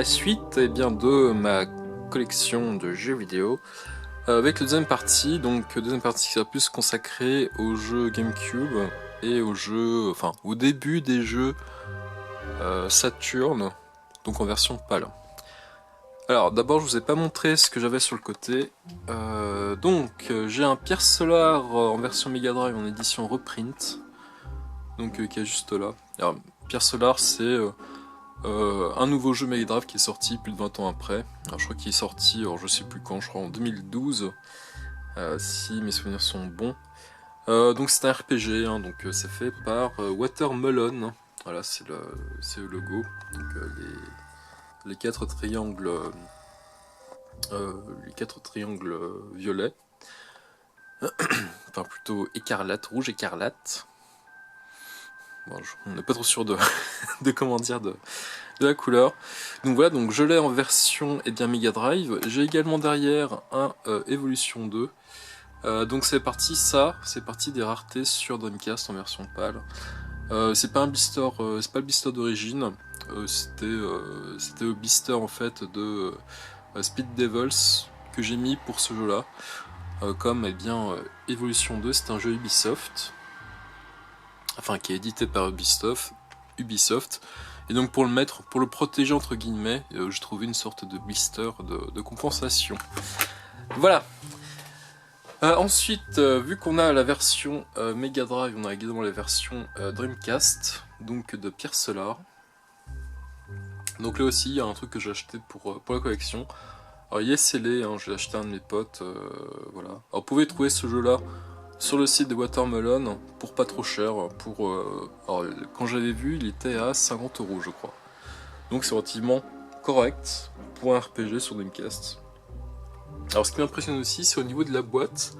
suite de ma collection de jeux vidéo avec la deuxième partie, qui sera plus consacrée aux jeux GameCube et aux jeux, au début des jeux Saturn, donc en version PAL. Alors d'abord je vous ai pas montré ce que j'avais sur le côté, j'ai un Pierre Solar en version Mega Drive en édition reprint, qui est juste là. Alors Pierre Solar c'est un nouveau jeu Mega Drive qui est sorti plus de 20 ans après. Alors je crois qu'il est sorti, je sais plus quand, je crois en 2012, si mes souvenirs sont bons. Donc c'est un RPG, c'est fait par Watermelon. Voilà, c'est le logo. Donc les quatre triangles violets. Enfin plutôt écarlate, rouge écarlate. Bon, on n'est pas trop sûr de comment dire de la couleur. Donc voilà, je l'ai en version Mega Drive. J'ai également derrière un Evolution 2. Donc c'est parti des raretés sur Dreamcast en version PAL. C'est pas un blister, c'est pas le blister d'origine. C'était le blister en fait de Speed Devils que j'ai mis pour ce jeu-là. Evolution 2, c'est un jeu Ubisoft. Qui est édité par Ubisoft. Et donc pour le protéger entre guillemets, j'ai trouvé une sorte de blister de compensation. Voilà. Ensuite, vu qu'on a la version Mega Drive, on a également la version Dreamcast, de Pierre Solar. Donc là aussi, il y a un truc que j'ai acheté pour la collection. Alors il est scellé, je l'ai acheté à un de mes potes, voilà. Alors vous pouvez trouver ce jeu-là sur le site de Watermelon pour pas trop cher. Quand j'avais vu, il était à 50 € je crois. Donc c'est relativement correct pour un RPG sur Dreamcast. Alors ce qui m'impressionne aussi, c'est au niveau de la boîte.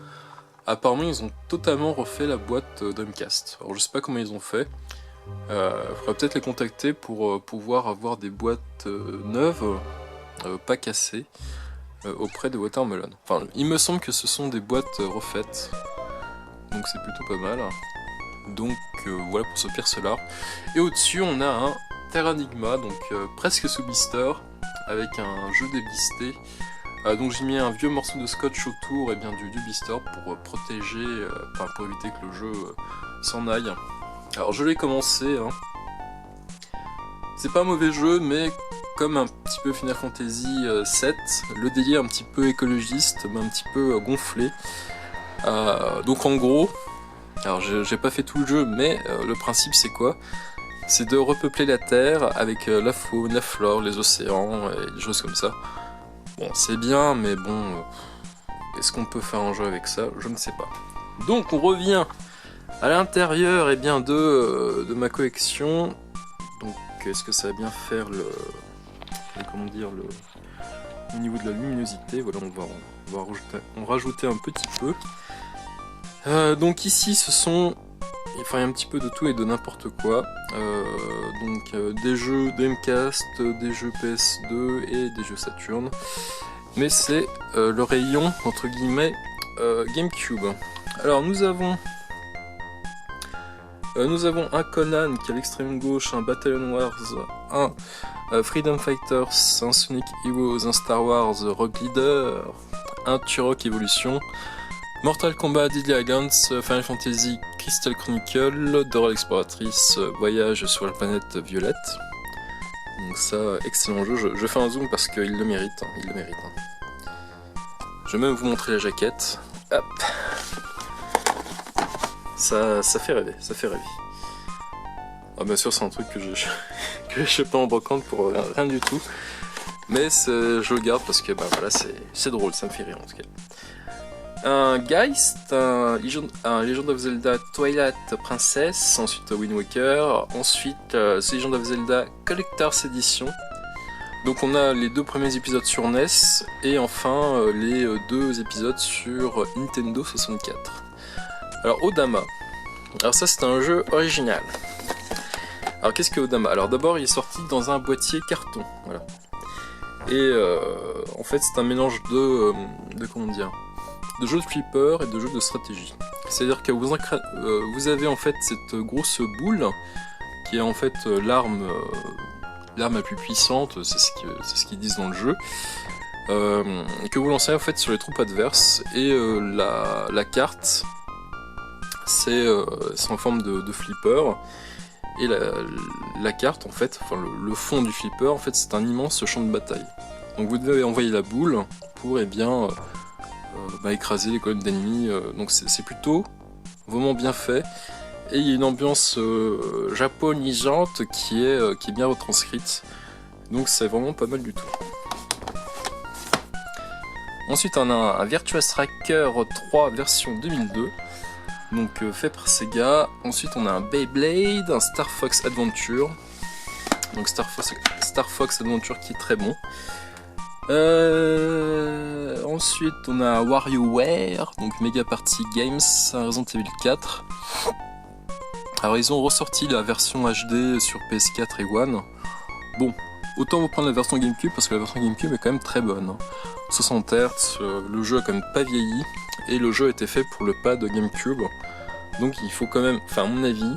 Apparemment ils ont totalement refait la boîte Dreamcast. Alors je sais pas comment ils ont fait. Faudrait peut-être les contacter pour pouvoir avoir des boîtes neuves, pas cassées, auprès de Watermelon. Il me semble que ce sont des boîtes refaites. Donc c'est plutôt pas mal. Voilà pour ce Pierre Solar. Et au-dessus on a un Terranigma, presque sous blister, avec un jeu déblisté. J'ai mis un vieux morceau de scotch autour du blister pour protéger, pour éviter que le jeu s'en aille. Alors je l'ai commencé, c'est pas un mauvais jeu, mais comme un petit peu Final Fantasy VII, le délire un petit peu écologiste m'a un petit peu gonflé. En gros, alors j'ai pas fait tout le jeu, mais le principe c'est quoi? C'est de repeupler la Terre avec la faune, la flore, les océans et des choses comme ça. Bon, c'est bien, mais bon, est-ce qu'on peut faire un jeu avec ça? Je ne sais pas. Donc on revient à l'intérieur de ma collection. Donc est-ce que ça va bien faire le niveau de la luminosité? Voilà, on va rajouter un petit peu. Ici ce sont, il y a un petit peu de tout et de n'importe quoi. Des jeux Dreamcast, des jeux PS2 et des jeux Saturn. Mais c'est le rayon entre guillemets GameCube. Alors nous avons un Conan qui est à l'extrême gauche, un Battalion Wars, un Freedom Fighters, un Sonic Heroes, un Star Wars Rogue Leader, un Turok Evolution, Mortal Kombat Deadly Alliance, Final Fantasy Crystal Chronicle, Dora l'exploratrice, Voyage sur la planète Violette. Donc ça, excellent jeu, je fais un zoom parce qu'il le mérite, Je vais même vous montrer la jaquette. Hop. Ça fait rêver, Ah bien sûr c'est un truc que je pas en brocante pour rien du tout. Mais je le garde parce que voilà, c'est drôle, ça me fait rire en tout cas. Un Geist, un Legend of Zelda Twilight Princess, ensuite Wind Waker, ensuite The Legend of Zelda Collector's Edition. Donc on a les deux premiers épisodes sur NES et enfin les deux épisodes sur Nintendo 64. Alors Odama, alors ça c'est un jeu original. Alors qu'est-ce que Odama? Alors d'abord il est sorti dans un boîtier carton, voilà. Et en fait c'est un mélange de jeux de flipper et de jeux de stratégie. C'est-à-dire que vous avez en fait cette grosse boule qui est en fait l'arme l'arme la plus puissante, c'est ce qu'ils disent dans le jeu, que vous lancez en fait sur les troupes adverses, et la carte, c'est en forme de flipper, et la carte en fait, enfin le fond du flipper en fait c'est un immense champ de bataille. Donc vous devez envoyer la boule pour écraser les colonnes d'ennemis, donc c'est plutôt vraiment bien fait, et il y a une ambiance japonisante qui est bien retranscrite, donc c'est vraiment pas mal du tout. Ensuite on a un Virtua Striker 3 version 2002, donc fait par Sega. Ensuite on a un Beyblade, un Star Fox Adventure, donc Star Fox Adventure qui est très bon. Ensuite on a WarioWare, donc Mega Party Games, Resident Evil 4. Alors ils ont ressorti la version HD sur PS4 et One. Bon, autant vous prendre la version GameCube parce que la version GameCube est quand même très bonne. 60 Hz, le jeu a quand même pas vieilli, et le jeu a été fait pour le pad GameCube. Donc il faut quand même, enfin à mon avis,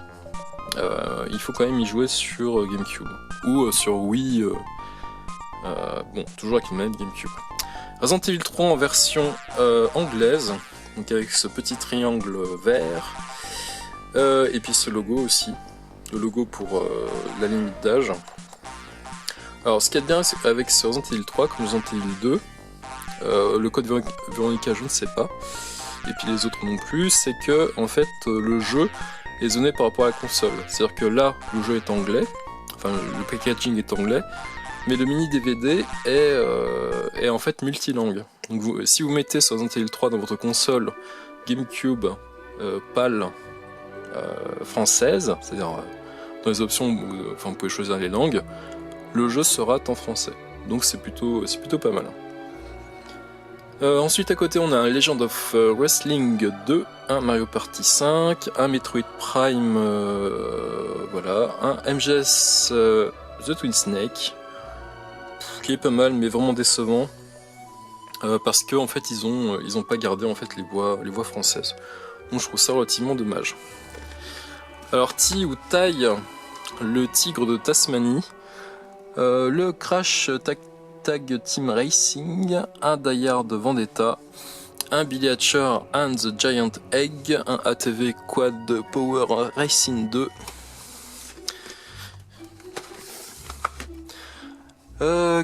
il faut quand même y jouer sur GameCube. Ou sur Wii, bon, toujours avec une manette GameCube. Resident Evil 3 en version anglaise, donc avec ce petit triangle vert. Et puis ce logo aussi, le logo pour la limite d'âge. Alors ce qu'il y a de bien avec ce Resident Evil 3 comme Resident Evil 2, le code Veronica je ne sais pas, et puis les autres non plus, c'est que en fait le jeu est zoné par rapport à la console. C'est-à-dire que là le jeu est anglais, enfin le packaging est anglais, mais le mini DVD est en fait multilingue. Donc si vous mettez ce Resident Evil 3 dans votre console GameCube PAL française, c'est-à-dire dans les options vous pouvez choisir les langues, le jeu sera en français. Donc c'est plutôt pas mal. Ensuite à côté on a un Legend of Wrestling 2, un Mario Party 5, un Metroid Prime, voilà, un MGS The Twin Snake, qui est pas mal mais vraiment décevant, parce que en fait ils ont pas gardé en fait les voix françaises. Donc je trouve ça relativement dommage. Alors Ti ou Tai, le tigre de Tasmanie, le Crash Tag Team Racing, un Die Hard Vendetta, un Billy Hatcher and the Giant Egg, un ATV Quad Power Racing 2.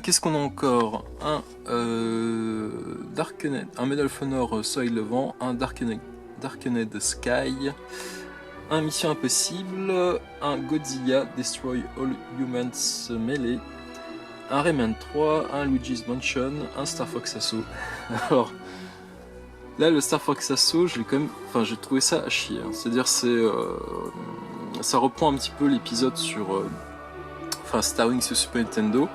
Qu'est-ce qu'on a encore? Un Darknet, un Medal of Honor Soleil Levant, un Darknet Sky, un Mission Impossible, un Godzilla Destroy All Humans Melee, un Rayman 3, un Luigi's Mansion, un Star Fox Assault. Alors là le Star Fox Assault, j'ai trouvé ça à chier. Hein. C'est-à-dire ça reprend un petit peu l'épisode sur Star Wing sur Super Nintendo,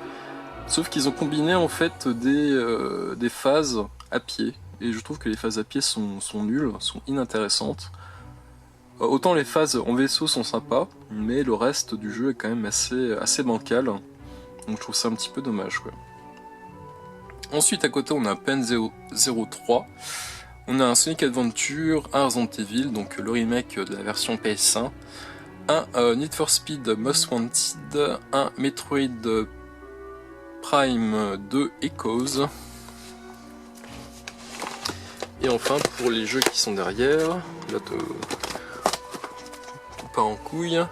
sauf qu'ils ont combiné en fait des phases à pied, et je trouve que les phases à pied sont nulles, sont inintéressantes. Autant les phases en vaisseau sont sympas, mais le reste du jeu est quand même assez bancal. Donc je trouve ça un petit peu dommage, quoi. Ensuite à côté on a Pen 03, on a un Sonic Adventure, un Resident Evil, donc le remake de la version PS1, un Need for Speed Most Wanted, un Metroid Prime 2 Echoes, et enfin pour les jeux qui sont derrière, là tout part en couille,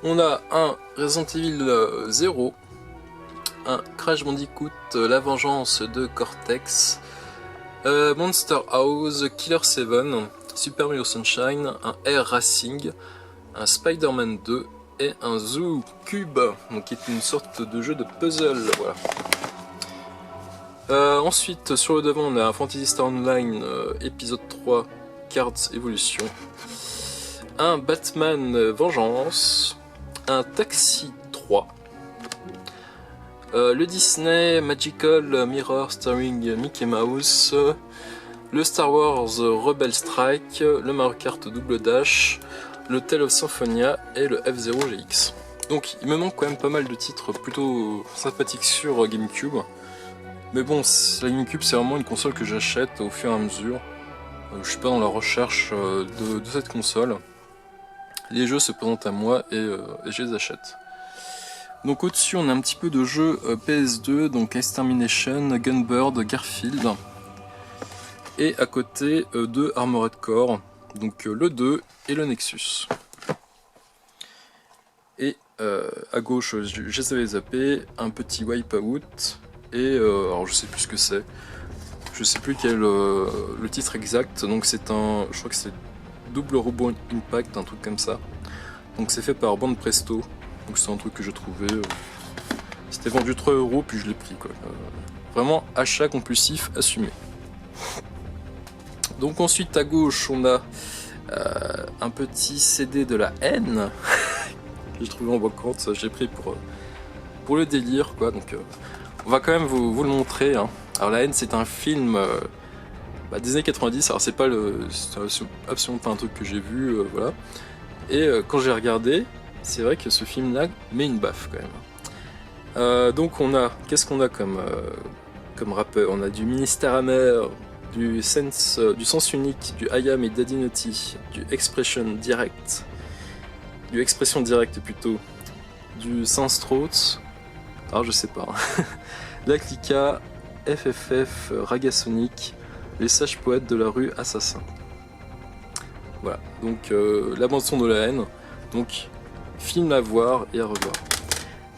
on a un Resident Evil 0, un Crash Bandicoot, La Vengeance de Cortex, Monster House, Killer 7, Super Mario Sunshine, un Air Racing, un Spider-Man 2 et un Zoo Cube, donc qui est une sorte de jeu de puzzle. Voilà. Ensuite sur le devant on a un Fantasy Star Online épisode 3 Cards Evolution, un Batman Vengeance, un Taxi 3, le Disney Magical Mirror starring Mickey Mouse, le Star Wars Rebel Strike, le Mario Kart Double Dash, le Tale of Symphonia et le F-Zero GX. Donc il me manque quand même pas mal de titres plutôt sympathiques sur GameCube. Mais bon, la GameCube c'est vraiment une console que j'achète au fur et à mesure. Je suis pas dans la recherche de cette console. Les jeux se présentent à moi et je les achète. Donc au-dessus on a un petit peu de jeux PS2, donc Extermination, Gunbird, Garfield. Et à côté deux Armored Core, donc le 2 et le Nexus. Et à gauche, je les avais zappés, un petit Wipeout, et alors je sais plus ce que c'est. Je sais plus quel le titre exact, donc c'est un, je crois que c'est Double Robot Impact, un truc comme ça. Donc c'est fait par Bande Presto, donc c'est un truc que j'ai trouvé. C'était vendu 3 € puis je l'ai pris quoi. Vraiment achat compulsif assumé. Donc ensuite à gauche on a un petit CD de la haine que j'ai trouvé en brocante, j'ai pris pour le délire quoi. Donc on va quand même vous le montrer. Hein. Alors la haine c'est un film des années 90, alors c'est absolument pas un truc que j'ai vu, voilà. Et quand j'ai regardé, c'est vrai que ce film là met une baffe quand même. Donc on a, qu'est-ce qu'on a comme rappeur? On a du Ministère Amer, du Sens Unique, du IAM et Daddy Naughty, du Expression Direct plutôt, du Saint-Straught, alors je sais pas, la Clica, FFF, Ragasonic, les sages poètes de la rue Assassin. Voilà, donc la bande-son de la haine, donc film à voir et à revoir.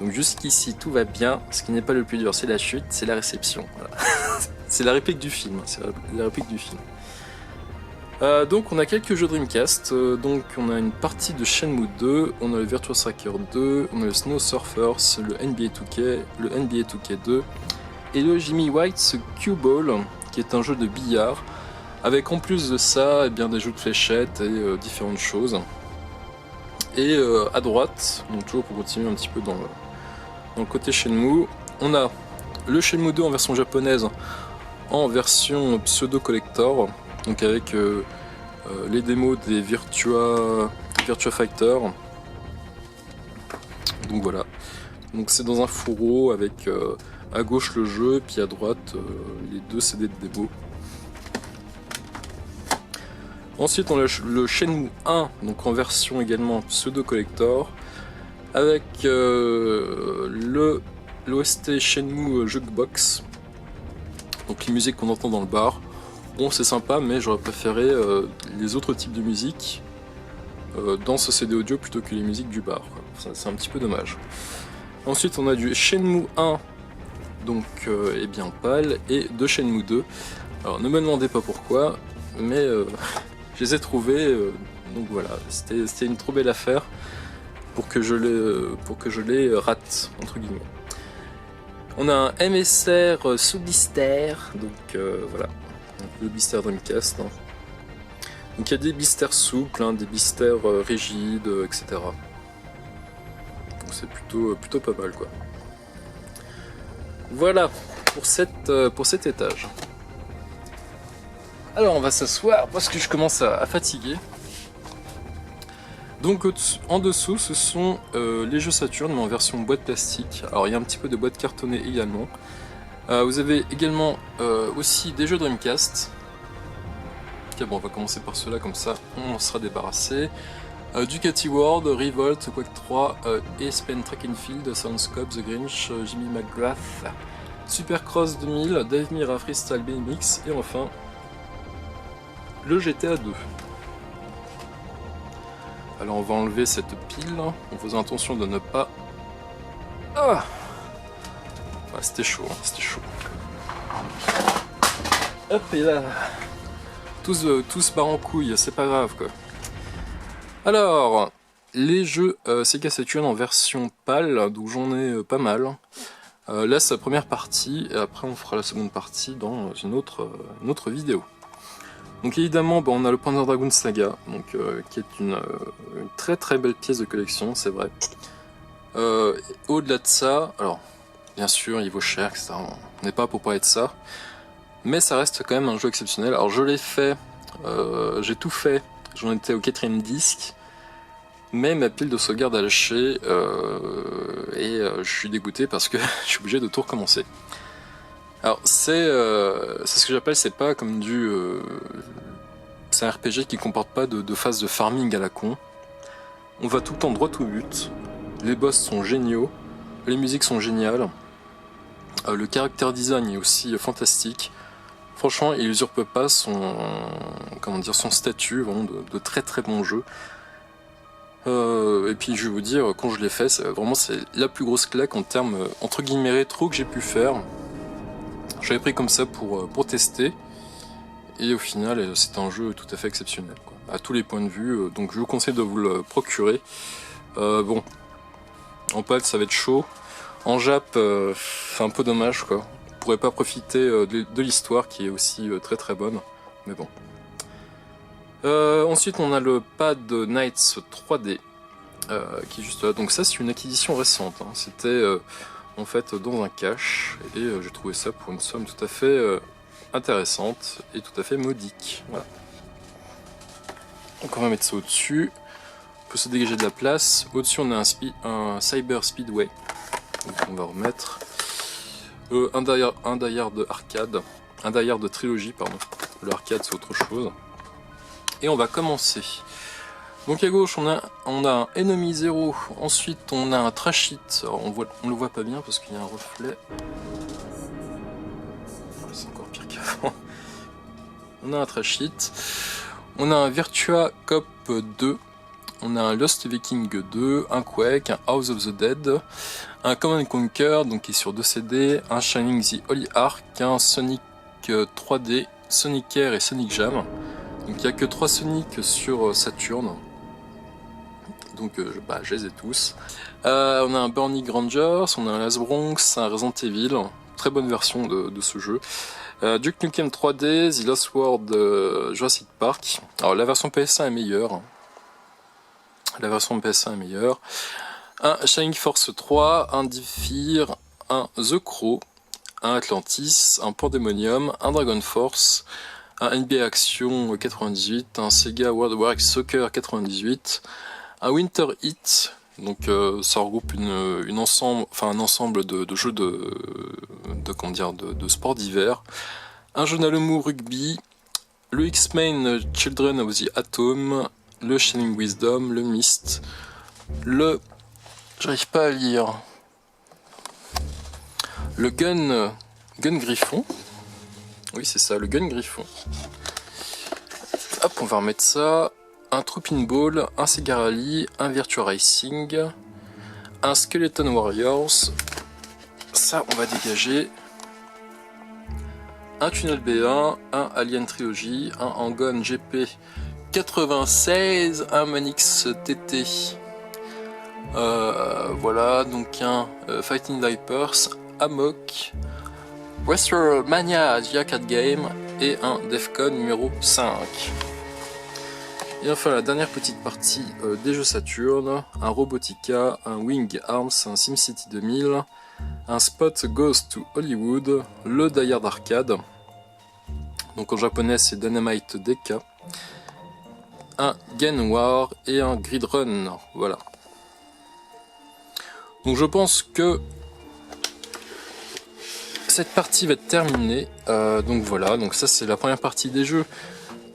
Donc jusqu'ici tout va bien, ce qui n'est pas le plus dur c'est la chute, c'est la réception. Voilà. C'est la réplique du film, donc on a quelques jeux Dreamcast, donc on a une partie de Shenmue 2, on a le Virtua Striker 2, on a le Snow Surfers, le NBA 2K, le NBA 2K2 et le Jimmy White's Q-Ball, qui est un jeu de billard, avec en plus de ça eh bien, des jeux de fléchettes et différentes choses. Et à droite, donc toujours pour continuer un petit peu dans le côté Shenmue, on a le Shenmue 2 en version japonaise, en version pseudo collector, donc avec les démos des Virtua Fighter. Donc voilà, donc c'est dans un fourreau avec à gauche le jeu, puis à droite les 2 CD de démo. Ensuite on a le Shenmue 1, donc en version également pseudo collector, avec l'OST Shenmue Jukebox, donc les musiques qu'on entend dans le bar. Bon c'est sympa mais j'aurais préféré les autres types de musique dans ce CD audio plutôt que les musiques du bar. C'est un petit peu dommage. Ensuite on a du Shenmue 1, donc et bien pâle, et de Shenmue 2. Alors ne me demandez pas pourquoi, mais je les ai trouvés, donc voilà, c'était une trop belle affaire pour que je les rate, entre guillemets. On a un MSR sous blister, donc voilà, le blister Dreamcast. Hein. Donc il y a des blisters souples, hein, des blisters rigides, etc. Donc c'est plutôt pas mal quoi. Voilà pour cet étage. Alors on va s'asseoir parce que je commence à fatiguer. Donc en dessous ce sont les jeux Saturn mais en version boîte plastique. Alors il y a un petit peu de boîte cartonnée également. Vous avez également aussi des jeux Dreamcast. Ok, bon on va commencer par ceux-là comme ça on en sera débarrassé. Ducati World, Revolt, Quake 3, ESPN Track and Field, Soundscope, The Grinch, Jimmy McGrath, Supercross 2000, Dave Mirra Freestyle BMX et enfin le GTA 2. Alors on va enlever cette pile en faisant attention de ne pas... Ah ouais, c'était chaud, hein, c'était chaud. Hop et là, tous barre en couille, c'est pas grave quoi. Alors, les jeux Sega Saturn en version PAL, donc j'en ai pas mal. Là c'est la première partie et après on fera la seconde partie dans une autre vidéo. Donc évidemment on a le Panzer Dragoon Saga, donc, qui est une très très belle pièce de collection, c'est vrai. Au-delà de ça, alors bien sûr il vaut cher, etc. On n'est pas pour parler de ça, mais ça reste quand même un jeu exceptionnel. Alors je l'ai fait, j'ai tout fait, j'en étais au 4ème disque, mais ma pile de sauvegarde a lâché et je suis dégoûté parce que je suis obligé de tout recommencer. Alors c'est ce que j'appelle, c'est pas comme c'est un RPG qui comporte pas de phase de farming à la con. On va tout le temps droit au but, les boss sont géniaux, Les musiques sont géniales. Le character design est aussi fantastique. Franchement, il usurpe pas son, comment dire, son statut vraiment de très très bon jeu. Et puis je vais vous dire, quand je l'ai fait, c'est la plus grosse claque en termes entre guillemets rétro que j'ai pu faire. J'avais pris comme ça pour tester. Et au final, c'est un jeu tout à fait exceptionnel, quoi, à tous les points de vue. Donc je vous conseille de vous le procurer. Bon, en pad ça va être chaud. En Jap, c'est un peu dommage, quoi. On pourrait pas profiter de l'histoire qui est aussi très très bonne. Mais bon. Ensuite on a le pad Knights 3D qui est juste là. Donc ça c'est une acquisition récente. Hein. C'était en fait dans un cache et j'ai trouvé ça pour une somme tout à fait intéressante et tout à fait modique. Voilà. Donc on va mettre ça au-dessus. On peut se dégager de la place. Au-dessus on a un Cyber Speedway. Donc on va remettre un die-hard arcade, un die-hard de trilogie pardon. L'arcade c'est autre chose. Et on va commencer. Donc à gauche on a un Enemy Zero, ensuite on a un Trash Hit. Alors on le voit pas bien parce qu'il y a un reflet. C'est encore pire qu'avant. On a un Trash Hit. On a un Virtua Cop 2. On a un Lost Viking 2, un Quake, un House of the Dead, un Command & Conquer, donc qui est sur 2 CD, un Shining the Holy Ark, un Sonic 3D, Sonic Air et Sonic Jam. Donc il n'y a que 3 Sonic sur Saturn. Donc je les ai tous. On a un Burning Rangers, on a un Last Bronx, un Resident Evil, très bonne version de ce jeu. Duke Nukem 3D, The Lost World Jurassic Park. Alors la version PS1 est meilleure. La version PS1 est meilleure. Un Shining Force 3, un Diffir, un The Crow, un Atlantis, un Pandemonium, un Dragon Force, un NBA Action 98, un Sega World Warcraft Soccer 98, un Winter Heat, donc ça regroupe un ensemble de jeux de sport d'hiver, un jeu Nalomu Rugby, le X-Men Children of the Atom, le Shining Wisdom, le Myst, j'arrive pas à lire, le Gun Griffon, oui c'est ça, le Gun Griffon. Hop, on va remettre ça, un True Pinball, un Sega Rally, un Virtua Racing, un Skeleton Warriors, ça on va dégager, un Tunnel B1, un Alien Trilogy, un Hang-On GP 96, un Manix TT, voilà, donc un Fighting Vipers, Amok, WrestleMania The Arcade Game et un Defcon numéro 5. Et enfin la dernière petite partie des jeux Saturn, un Robotica, un Wing Arms, un SimCity 2000, un Spot Goes to Hollywood, le Die Hard Arcade, donc en japonais c'est Dynamite DK, un Game War et un Grid Run, voilà. Donc je pense que cette partie va être terminée, donc voilà, donc ça c'est la première partie des jeux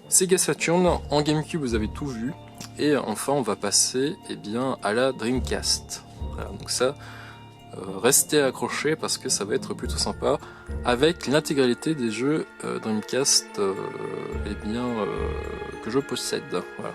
Sega Saturn. En GameCube vous avez tout vu, et enfin on va passer à la Dreamcast. Voilà, donc ça, restez accrochés parce que ça va être plutôt sympa, avec l'intégralité des jeux Dreamcast que je possède. Voilà.